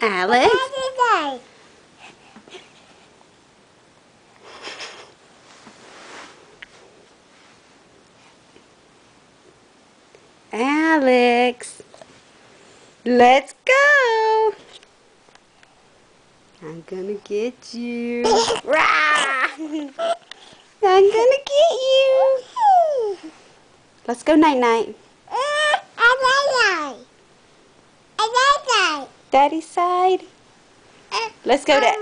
Alex? Alex, let's go. I'm gonna get you. Rah! I'm gonna get you. Let's go night-night. Daddy's side. Let's go to...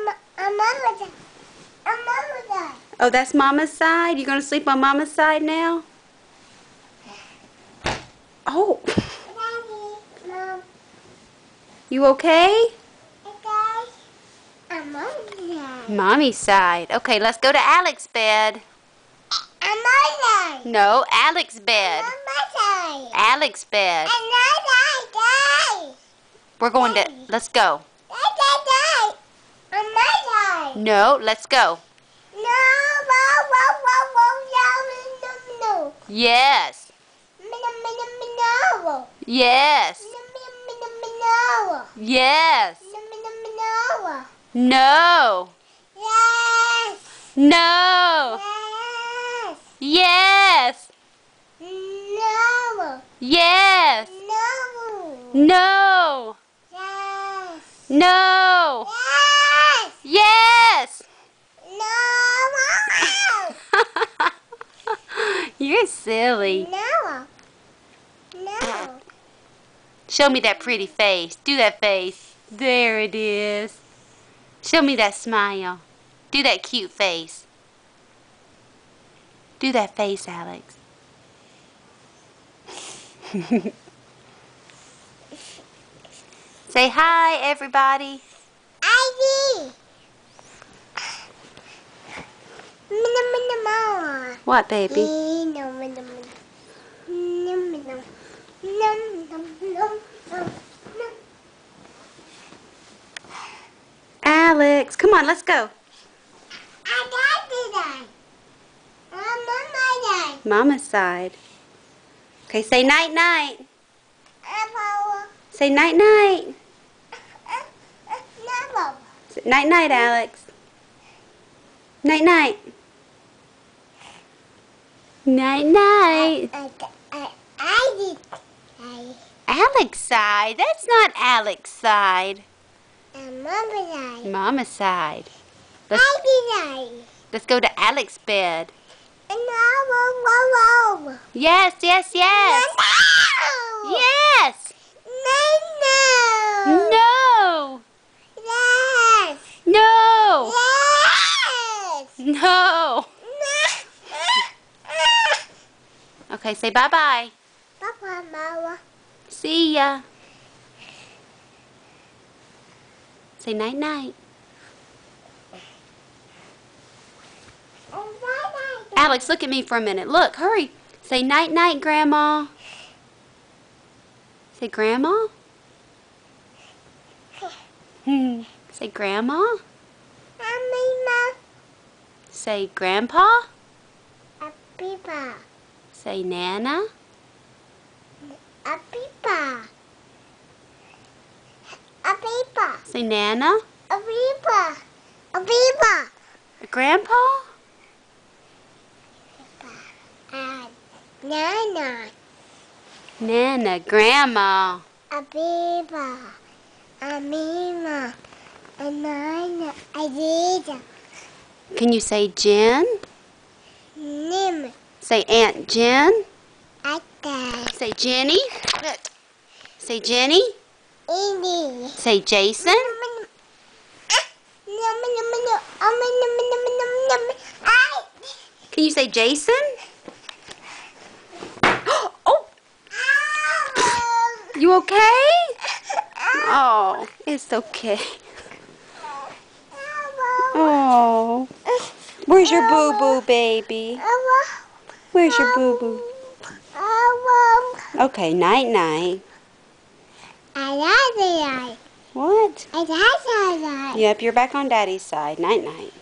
Oh, that's Mama's side? You gonna sleep on Mama's side now? Oh. You okay? Mommy's side. Okay, let's go to Alex's bed. No, Alex's bed. Alex's bed. We're going to... Let's go. No, let's go. Yes. Yes. Yes. No. No. Yes. Yes. No. No. Yes. You're silly. No. Show me that pretty face. Do that face. There it is. Show me that smile. Do that cute face. Do that face, Alex. Say hi, everybody. What, baby? Alex, come on, let's go. Mama's side. Okay, say night-night. Say night-night. Night-night, Alex. Night-night. Night-night. Alex's side? That's not Alex's side. Mama's side. Let's go to Alex's bed. Yes, yes, yes. Yes. No. No. No. Okay, say bye-bye. See ya. Say night-night. Alex, look at me for a minute. Look, hurry. Say night-night, Grandma. Say Grandma. Say Grandma. Say Grandpa. Say Nana. Say Nana. Grandpa. Nana. Grandma. Can you say Jen? Say Aunt Jen. Say Jenny. Say Jenny. Say Jason. Can you say Jason? Oh! You okay? Oh, it's okay. Oh. Where's your boo-boo, baby? Where's your boo-boo? Okay, night-night. What? Yep, you're back on Daddy's side. Night-night.